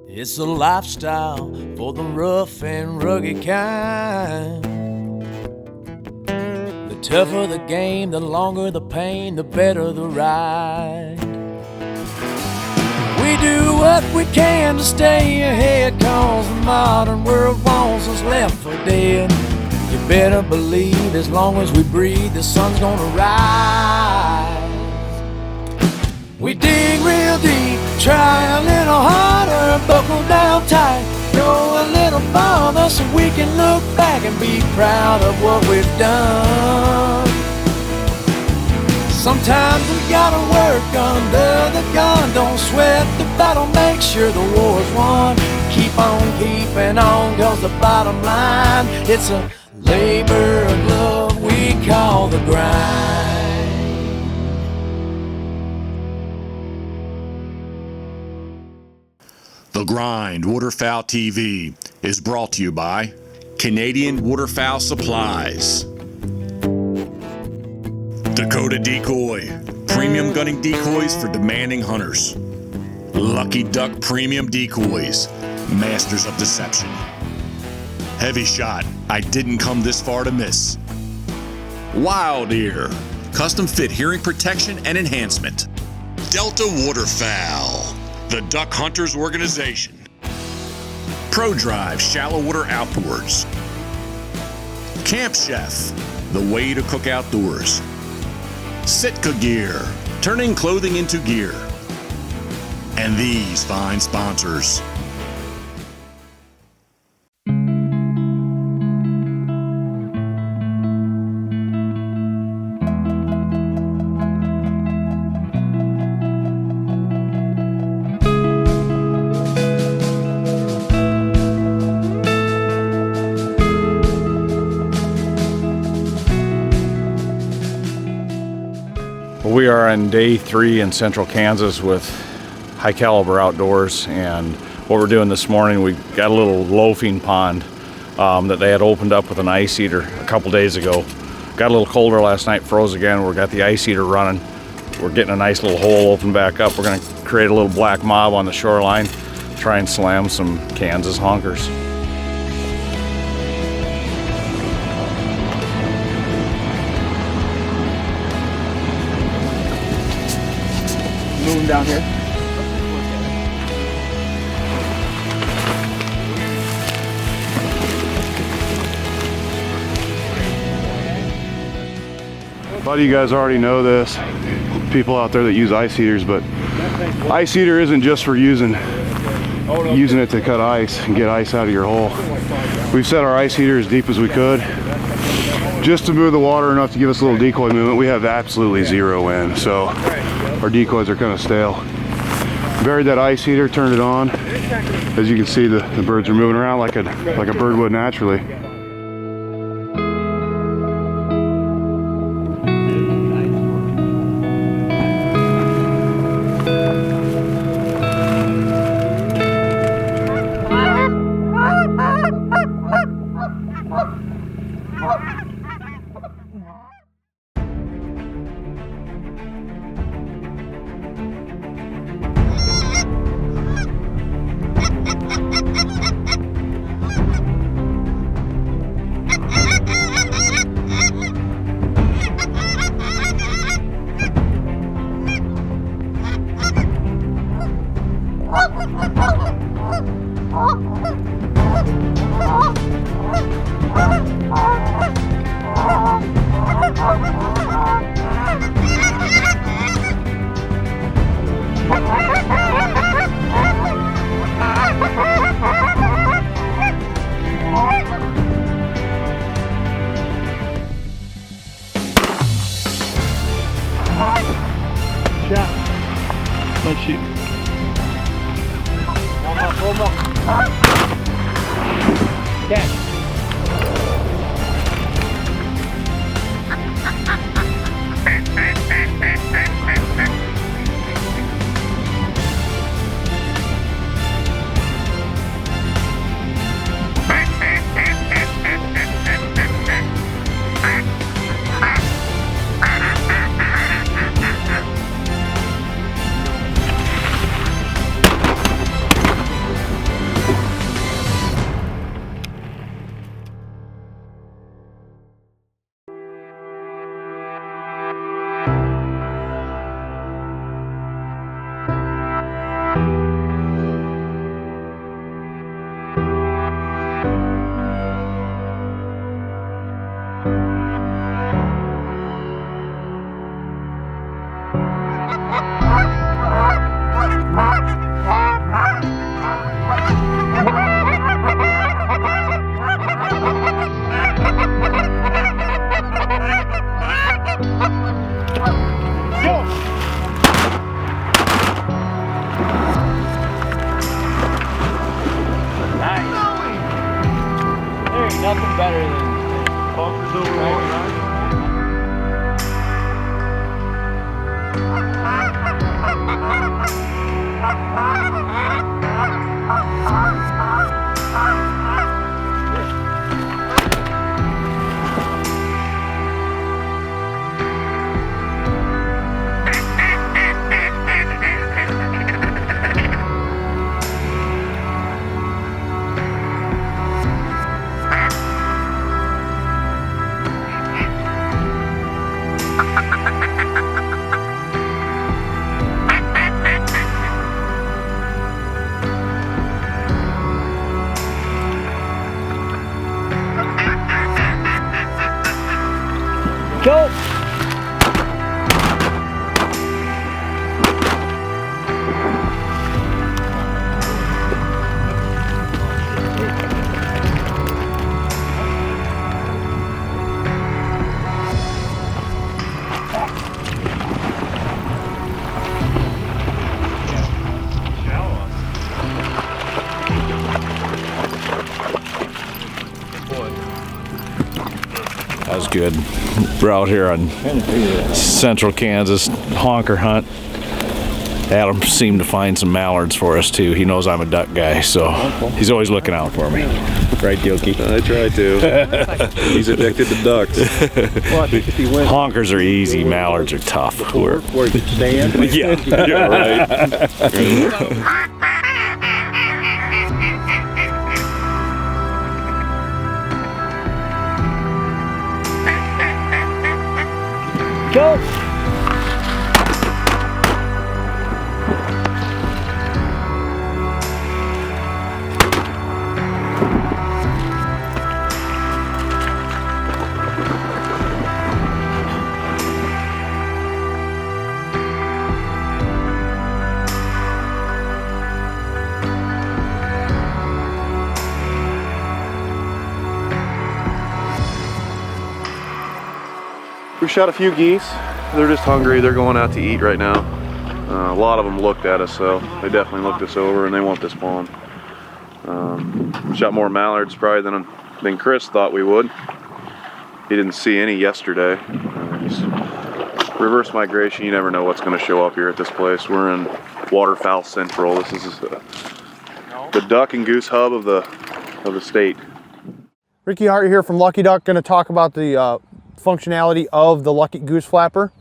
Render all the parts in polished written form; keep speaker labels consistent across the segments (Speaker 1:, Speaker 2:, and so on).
Speaker 1: It's a lifestyle for the rough and rugged kind. The tougher the game, the longer the pain, the better the ride. We do what we can to stay ahead, cause the modern world wants us left for dead. You better believe as long as we breathe, the sun's gonna rise. We dig real deep, try a little harder, buckle down tight, go a little farther so we can look back and be proud of what we've done. Sometimes we gotta work under the gun, don't sweat the battle, make sure the war's won. Keep on keeping on, cause the bottom line, it's a labor of love we call the grind.
Speaker 2: The Grind Waterfowl TV is brought to you by Canadian Waterfowl Supplies, Dakota Decoy, premium gunning decoys for demanding hunters, Lucky Duck Premium Decoys, masters of deception, Heavy Shot, I didn't come this far to miss, Wild Ear, custom fit hearing protection and enhancement, Delta Waterfowl, the Duck Hunters Organization, Pro Drive Shallow Water Outboards, Camp Chef, the way to cook outdoors, Sitka Gear, turning clothing into gear, and these fine sponsors.
Speaker 3: We are on day 3 in central Kansas with High Caliber Outdoors, and what we're doing this morning, we got a little loafing pond that they had opened up with an ice eater a couple days ago. Got a little colder last night, froze again. We got the ice eater running. We're getting a nice little hole opened back up. We're going to create a little black mob on the shoreline, try and slam some Kansas honkers.
Speaker 4: Moving down here.
Speaker 5: A lot of you guys already know this, people out there that use ice heaters, but ice heater isn't just for using it to cut ice and get ice out of your hole. We've set our ice heater as deep as we could just to move the water enough to give us a little decoy movement. We have absolutely zero wind, so our decoys are kind of stale. Buried that ice heater, turned it on. As you can see, the birds are moving around like a bird would naturally.
Speaker 4: Let's shoot. One more. Catch. Nothing better than Honker's over right. Go!
Speaker 3: That was good. We're out here on central Kansas honker hunt. Adam seemed to find some mallards for us too. He knows I'm a duck guy, so he's always looking out for me. Right, Gilkey?
Speaker 5: I try to. He's addicted to ducks.
Speaker 3: Honkers are easy, mallards are tough.
Speaker 4: Where you stand?
Speaker 3: Yeah, right.
Speaker 4: Go!
Speaker 5: We shot a few geese. They're just hungry. They're going out to eat right now. A lot of them looked at us, so they definitely looked us over and they want this spawn. Shot more mallards probably than Chris thought we would. He didn't see any yesterday. Just reverse migration, you never know what's going to show up here at this place. We're in Waterfowl Central. This is the duck and goose hub of the state.
Speaker 6: Ricky Hart here from Lucky Duck, going to talk about the functionality of the Lucky Goose Flapper.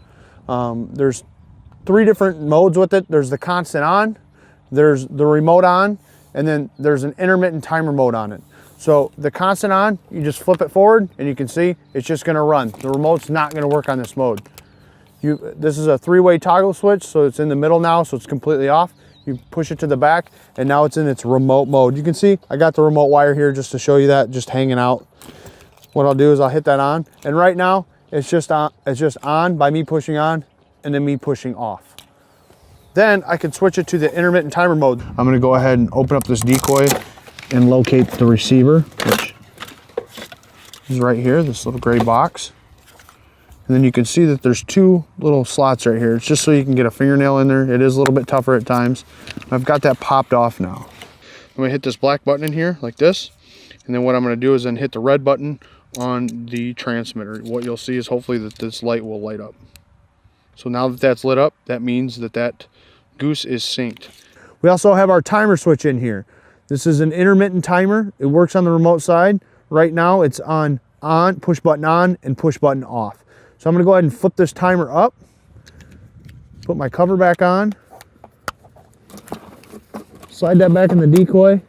Speaker 6: There's 3 different modes with it. There's the constant on, there's the remote on, and then there's an intermittent timer mode on it. So the constant on, you just flip it forward and you can see it's just going to run. The remote's not going to work on this mode. This is a 3-way toggle switch, so it's in the middle now, so it's completely off. You push it to the back and now it's in its remote mode. You can see I got the remote wire here just to show you that, just hanging out. What I'll do is I'll hit that on, and right now it's just on by me pushing on and then me pushing off. Then I can switch it to the intermittent timer mode. I'm gonna go ahead and open up this decoy and locate the receiver, which is right here, this little gray box. And then you can see that there's 2 little slots right here. It's just so you can get a fingernail in there. It is a little bit tougher at times. I've got that popped off now. I'm gonna hit this black button in here like this. And then what I'm gonna do is then hit the red button on the transmitter. What you'll see is hopefully that this light will light up. So now that that's lit up, that means that that goose is synced. We also have our timer switch in here. This is an intermittent timer. It works on the remote side. Right now it's on, push button on and push button off. So I'm gonna go ahead and flip this timer up, put my cover back on, slide that back in the decoy.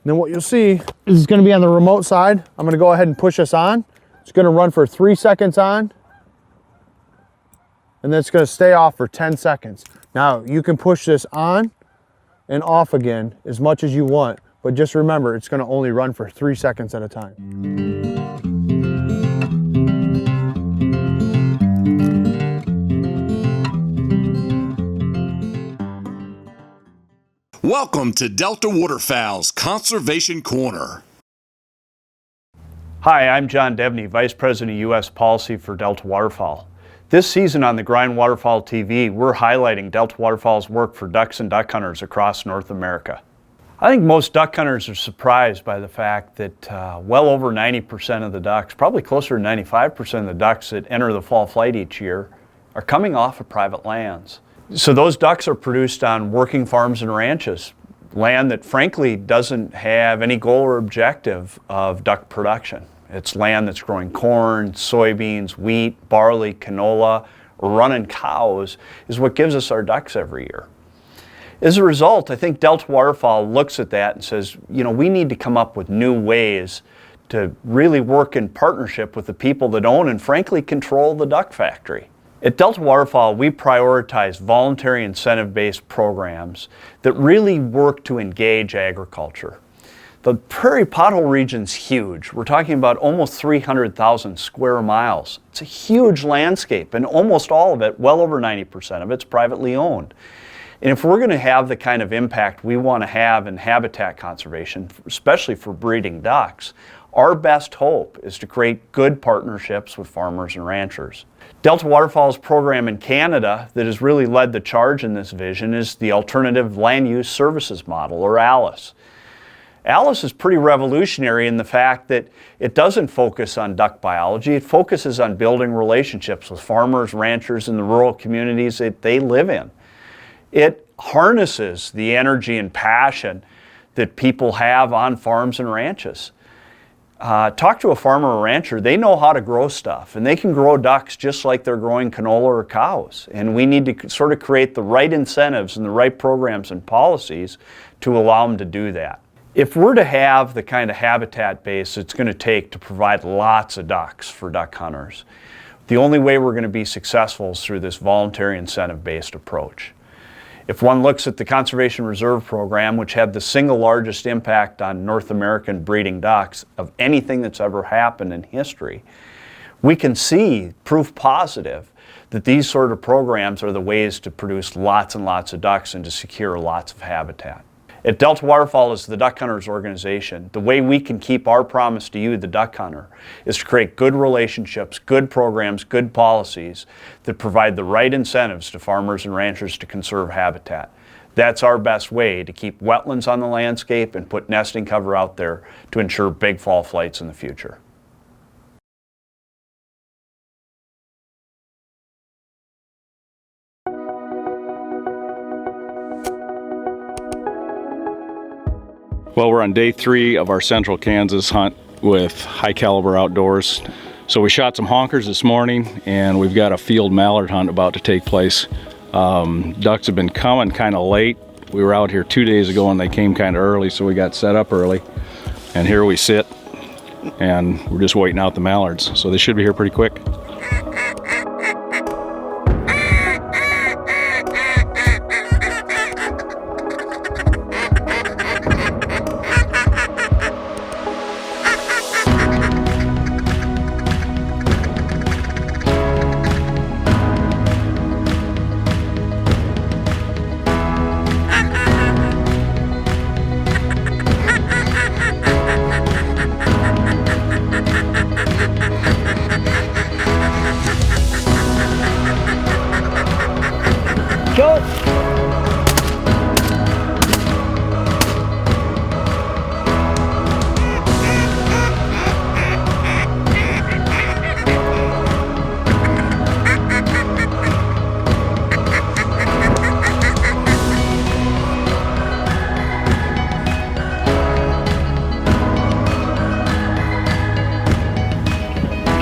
Speaker 6: Then what you'll see is it's gonna be on the remote side. I'm gonna go ahead and push this on. It's gonna run for 3 seconds on, and then it's gonna stay off for 10 seconds. Now you can push this on and off again as much as you want, but just remember, it's gonna only run for 3 seconds at a time.
Speaker 2: Welcome to Delta Waterfowl's Conservation Corner.
Speaker 7: Hi, I'm John Devney, Vice President of U.S. Policy for Delta Waterfowl. This season on the Grind Waterfowl TV, we're highlighting Delta Waterfowl's work for ducks and duck hunters across North America. I think most duck hunters are surprised by the fact that well over 90% of the ducks, probably closer to 95% of the ducks that enter the fall flight each year, are coming off of private lands. So those ducks are produced on working farms and ranches, land that frankly doesn't have any goal or objective of duck production. It's land that's growing corn, soybeans, wheat, barley, canola, or running cows is what gives us our ducks every year. As a result, I think Delta Waterfowl looks at that and says, you know, we need to come up with new ways to really work in partnership with the people that own and frankly control the duck factory. At Delta Waterfowl, we prioritize voluntary incentive-based programs that really work to engage agriculture. The prairie pothole region's huge. We're talking about almost 300,000 square miles. It's a huge landscape, and almost all of it, well over 90% of it's privately owned. And if we're going to have the kind of impact we want to have in habitat conservation, especially for breeding ducks, our best hope is to create good partnerships with farmers and ranchers. Delta Waterfowl's program in Canada that has really led the charge in this vision is the Alternative Land Use Services Model, or ALUS. ALUS is pretty revolutionary in the fact that it doesn't focus on duck biology, it focuses on building relationships with farmers, ranchers, and the rural communities that they live in. It harnesses the energy and passion that people have on farms and ranches. Talk to a farmer or rancher, they know how to grow stuff, and they can grow ducks just like they're growing canola or cows. And we need to sort of create the right incentives and the right programs and policies to allow them to do that. If we're to have the kind of habitat base it's going to take to provide lots of ducks for duck hunters, the only way we're going to be successful is through this voluntary incentive-based approach. If one looks at the Conservation Reserve Program, which had the single largest impact on North American breeding ducks of anything that's ever happened in history, we can see proof positive that these sort of programs are the ways to produce lots and lots of ducks and to secure lots of habitat. At Delta Waterfowl as the Duck Hunters Organization, the way we can keep our promise to you, the duck hunter, is to create good relationships, good programs, good policies that provide the right incentives to farmers and ranchers to conserve habitat. That's our best way to keep wetlands on the landscape and put nesting cover out there to ensure big fall flights in the future.
Speaker 3: Well, we're on day 3 of our central Kansas hunt with High Caliber Outdoors. So we shot some honkers this morning, and we've got a field mallard hunt about to take place. Ducks have been coming kind of late. We were out here 2 days ago and they came kind of early, so we got set up early. And here we sit, and we're just waiting out the mallards. So they should be here pretty quick.
Speaker 7: Go!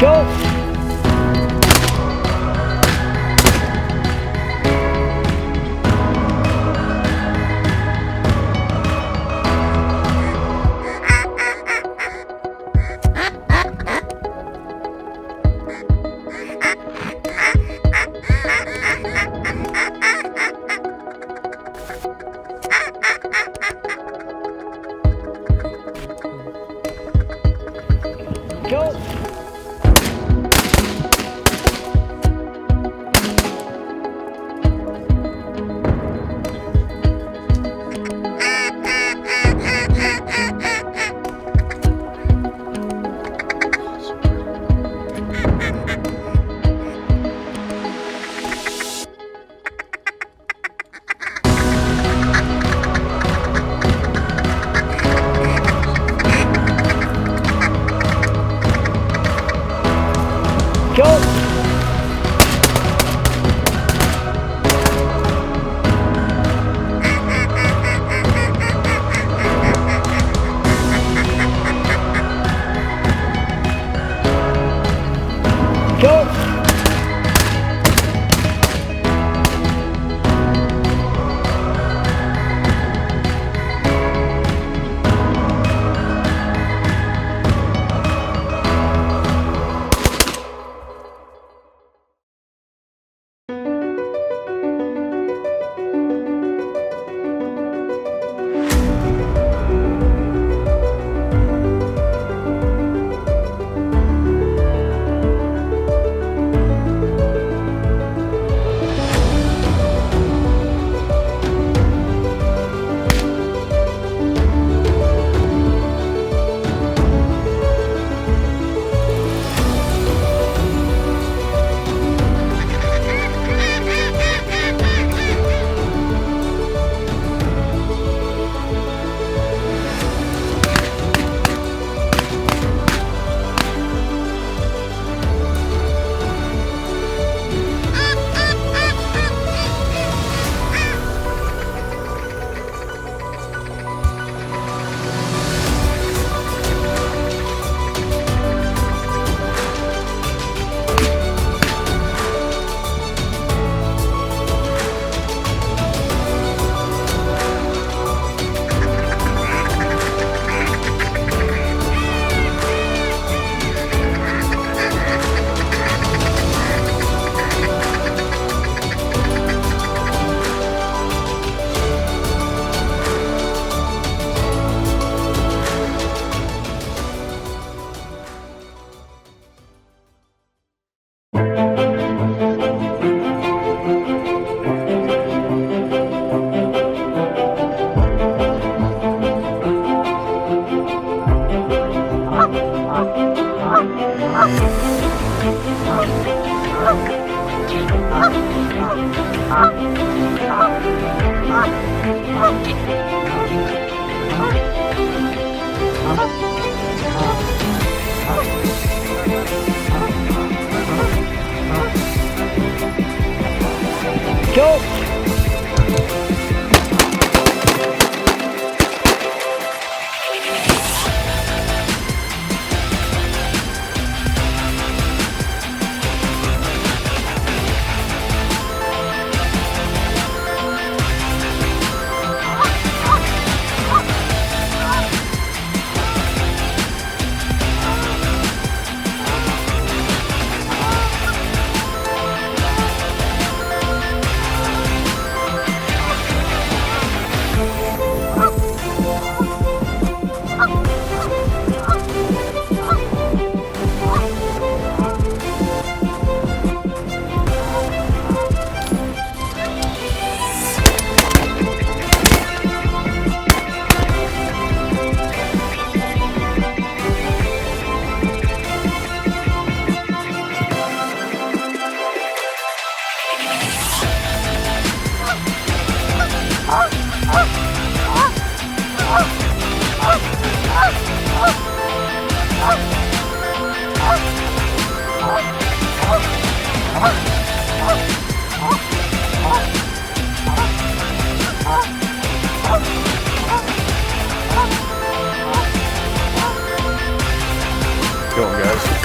Speaker 7: Go!
Speaker 1: Go!
Speaker 3: Going, guys.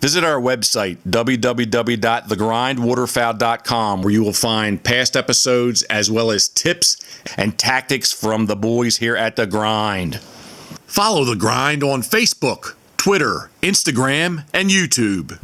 Speaker 2: Visit our website, www.thegrindwaterfowl.com, where you will find past episodes as well as tips and tactics from the boys here at The Grind. Follow The Grind on Facebook, Twitter, Instagram, and YouTube.